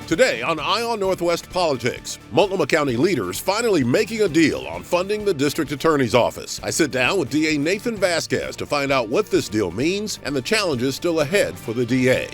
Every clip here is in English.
Today on Eye on Northwest Politics, Multnomah County leaders finally making a deal on funding the district attorney's office. I sit down with DA Nathan Vasquez to find out what this deal means and the challenges still ahead for the DA.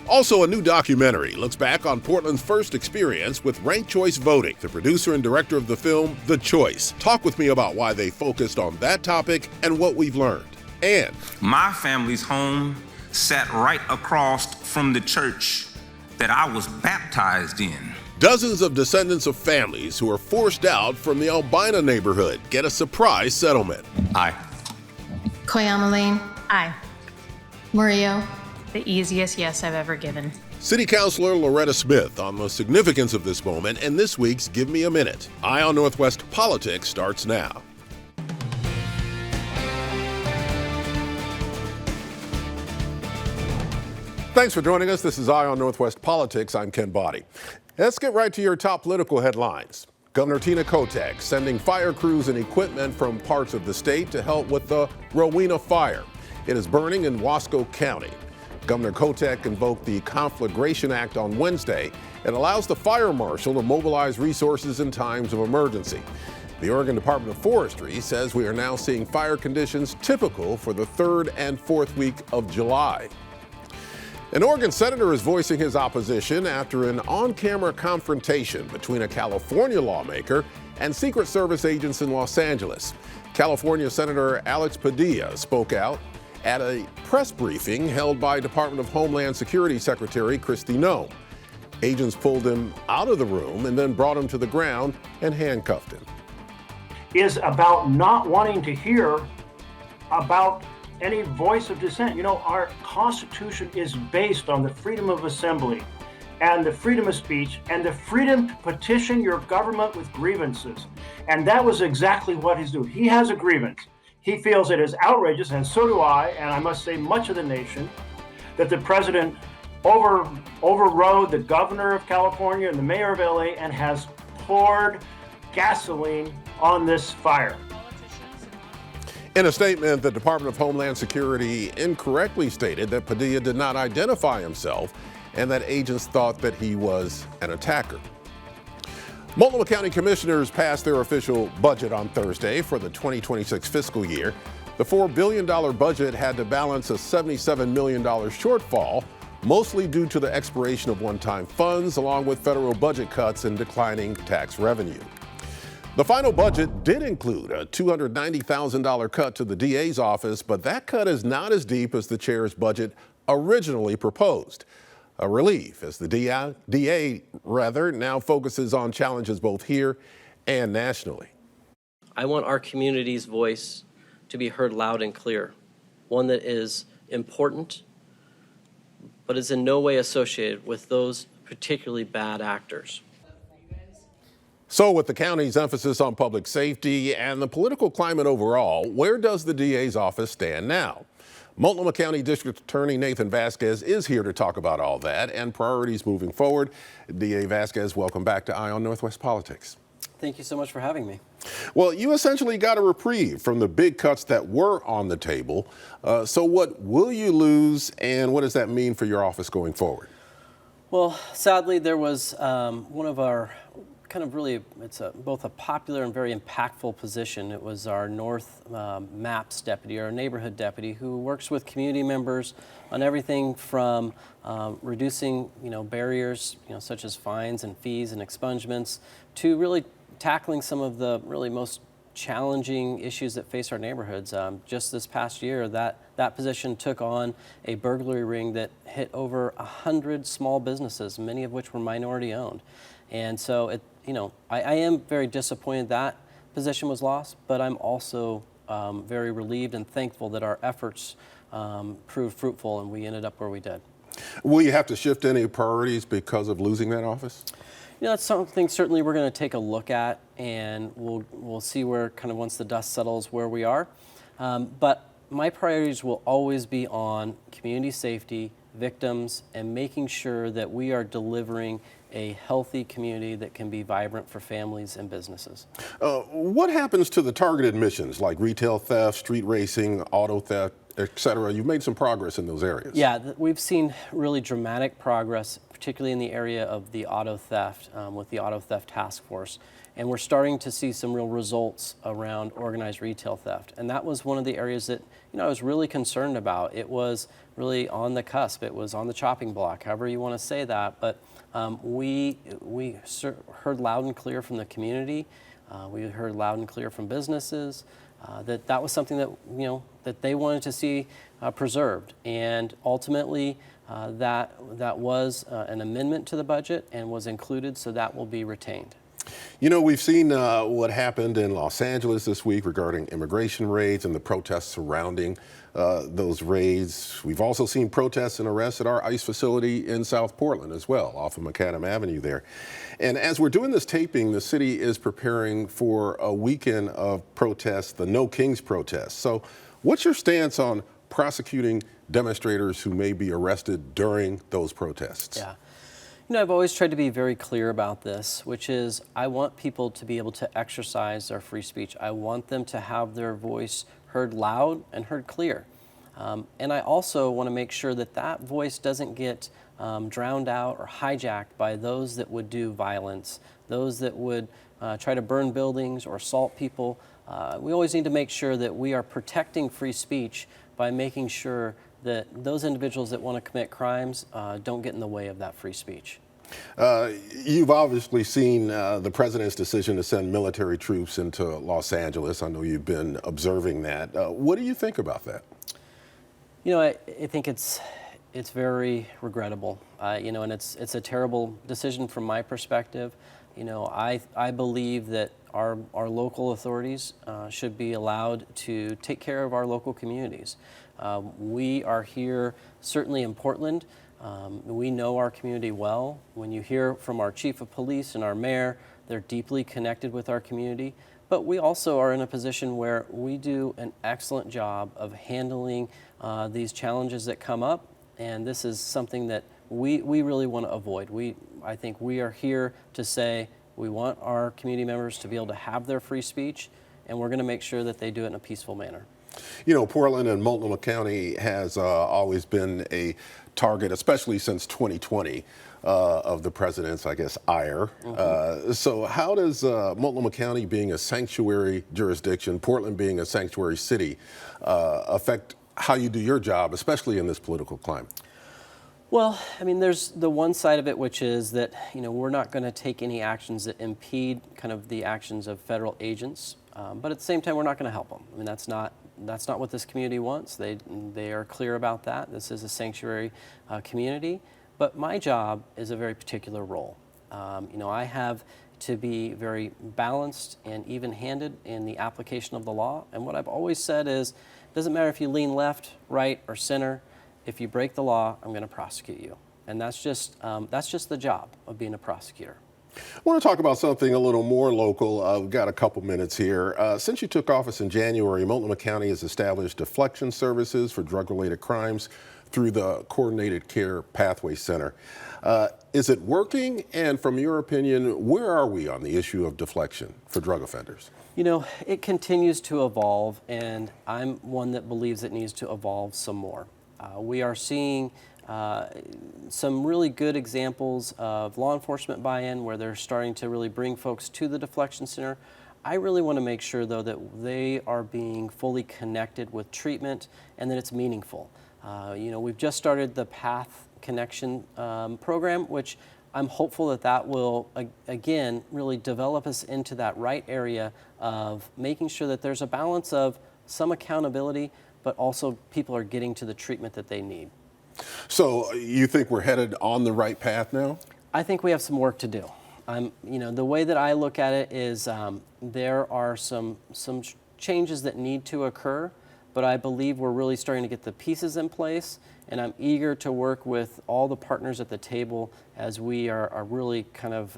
Also, a new documentary looks back on Portland's first experience with ranked choice voting. The producer and director of the film, The Choice, talk with me about why they focused on that topic and what we've learned. And my family's home sat right across from the church that I was baptized in. Dozens of descendants of families who are forced out from the Albina neighborhood get a surprise settlement. Aye. Koyamaline. Aye. Murillo. The easiest yes I've ever given. City Councilor Loretta Smith on the significance of this moment and this week's Give Me a Minute. Eye on Northwest Politics starts now. Thanks for joining us. This is Eye on Northwest Politics. I'm Ken Boddy. Let's get right to your top political headlines. Governor Tina Kotek sending fire crews and equipment from parts of the state to help with the Rowena fire. It is burning in Wasco County. Governor Kotek invoked the Conflagration Act on Wednesday. It allows the fire marshal to mobilize resources in times of emergency. The Oregon Department of Forestry says we are now seeing fire conditions typical for the third and fourth week of July. An Oregon senator is voicing his opposition after an on-camera confrontation between a California lawmaker and Secret Service agents in Los Angeles. California Senator Alex Padilla spoke out at a press briefing held by Department of Homeland Security Secretary Kristi Noem. Agents pulled him out of the room and then brought him to the ground and handcuffed him. Is about not wanting to hear about any voice of dissent. You know, our Constitution is based on the freedom of assembly and the freedom of speech and the freedom to petition your government with grievances. And that was exactly what he's doing. He has a grievance. He feels it is outrageous, and so do I, and I must say much of the nation, that the president overrode the governor of California and the mayor of LA and has poured gasoline on this fire. In a statement, the Department of Homeland Security incorrectly stated that Padilla did not identify himself and that agents thought that he was an attacker. Multnomah County Commissioners passed their official budget on Thursday for the 2026 fiscal year. The $4 billion budget had to balance a $77 million shortfall, mostly due to the expiration of one-time funds, along with federal budget cuts and declining tax revenue. The final budget did include a $290,000 cut to the DA's office, but that cut is not as deep as the chair's budget originally proposed. A relief, as the DA now focuses on challenges both here and nationally. I want our community's voice to be heard loud and clear, one that is important, but is in no way associated with those particularly bad actors. So with the county's emphasis on public safety and the political climate overall, where does the DA's office stand now? Multnomah County District Attorney Nathan Vasquez is here to talk about all that and priorities moving forward. DA Vasquez, welcome back to Eye on Northwest Politics. Thank you so much for having me. Well, you essentially got a reprieve from the big cuts that were on the table. So what will you lose and what does that mean for your office going forward? Well, sadly, there was one of our it's both a popular and very impactful position. It was our North MAPS deputy, our neighborhood deputy, who works with community members on everything from reducing, barriers, such as fines and fees and expungements, to really tackling some of the really most challenging issues that face our neighborhoods. Just this past year, that position took on a burglary ring that hit over 100 small businesses, many of which were minority owned. And so I am very disappointed that position was lost, but I'm also very relieved and thankful that our efforts proved fruitful and we ended up where we did. Will you have to shift any priorities because of losing that office? That's something certainly we're going to take a look at, and we'll see where once the dust settles where we are. But my priorities will always be on community safety, victims, and making sure that we are delivering a healthy community that can be vibrant for families and businesses. What happens to the targeted missions like retail theft, street racing, auto theft, et cetera. You've made some progress in those areas. Yeah, we've seen really dramatic progress, particularly in the area of the auto theft with the auto theft task force. And we're starting to see some real results around organized retail theft. And that was one of the areas that, I was really concerned about. It was really on the cusp. It was on the chopping block, however you want to say that. But we heard loud and clear from the community. We heard loud and clear from businesses that was something that, that they wanted to see preserved. And ultimately, that was an amendment to the budget and was included, so that will be retained. We've seen what happened in Los Angeles this week regarding immigration raids and the protests surrounding those raids. We've also seen protests and arrests at our ICE facility in South Portland as well, off of Macadam Avenue there. And as we're doing this taping, the city is preparing for a weekend of protests, the No Kings protests. So what's your stance on prosecuting demonstrators who may be arrested during those protests? Yeah. I've always tried to be very clear about this, which is I want people to be able to exercise their free speech. I want them to have their voice heard loud and heard clear. And I also want to make sure that that voice doesn't get drowned out or hijacked by those that would do violence, those that would try to burn buildings or assault people. We always need to make sure that we are protecting free speech by making sure that those individuals that want to commit crimes don't get in the way of that free speech. You've obviously seen the president's decision to send military troops into Los Angeles. I know you've been observing that. What do you think about that? I think it's very regrettable, and it's a terrible decision from my perspective. I believe that our local authorities should be allowed to take care of our local communities. We are here certainly in Portland. We know our community well. When you hear from our chief of police and our mayor, they're deeply connected with our community. But we also are in a position where we do an excellent job of handling these challenges that come up. And this is something that we really want to avoid. I think we are here to say we want our community members to be able to have their free speech, and we're going to make sure that they do it in a peaceful manner. Portland and Multnomah County has always been a target, especially since 2020, of the president's, ire. Mm-hmm. So how does Multnomah County being a sanctuary jurisdiction, Portland being a sanctuary city, affect how you do your job, especially in this political climate? Well, there's the one side of it, which is that, we're not going to take any actions that impede kind of the actions of federal agents. But at the same time, we're not going to help them. That's not what this community wants. They are clear about that. This is a sanctuary community. But my job is a very particular role. I have to be very balanced and even-handed in the application of the law. And what I've always said is, it doesn't matter if you lean left, right, or center. If you break the law, I'm going to prosecute you. And that's just the job of being a prosecutor. I want to talk about something a little more local. We've got a couple minutes here. Since you took office in January, Multnomah County has established deflection services for drug-related crimes through the Coordinated Care Pathway Center. Is it working? And from your opinion, where are we on the issue of deflection for drug offenders? It continues to evolve, and I'm one that believes it needs to evolve some more. We are seeing some really good examples of law enforcement buy-in where they're starting to really bring folks to the deflection center. I really want to make sure, though, that they are being fully connected with treatment and that it's meaningful. We've just started the Path Connection program, which I'm hopeful that will, again, really develop us into that right area of making sure that there's a balance of some accountability, but also people are getting to the treatment that they need. So you think we're headed on the right path now? I think we have some work to do. The way that I look at it is there are some changes that need to occur, but I believe we're really starting to get the pieces in place, and I'm eager to work with all the partners at the table as we are really kind of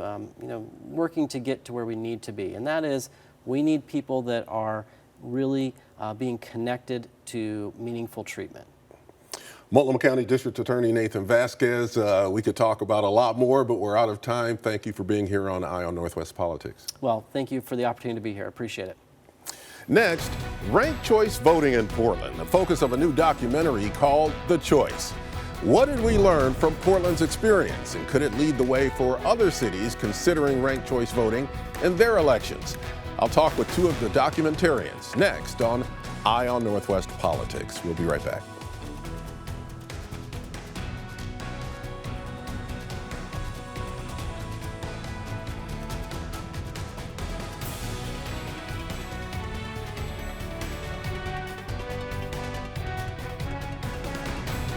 working to get to where we need to be. And that is, we need people that are really being connected to meaningful treatment. Multnomah County District Attorney Nathan Vasquez, we could talk about a lot more, but we're out of time. Thank you for being here on Eye on Northwest Politics. Well, thank you for the opportunity to be here. Appreciate it. Next, ranked choice voting in Portland, the focus of a new documentary called The Choice. What did we learn from Portland's experience, and could it lead the way for other cities considering ranked choice voting in their elections? I'll talk with two of the documentarians next on Eye on Northwest Politics. We'll be right back.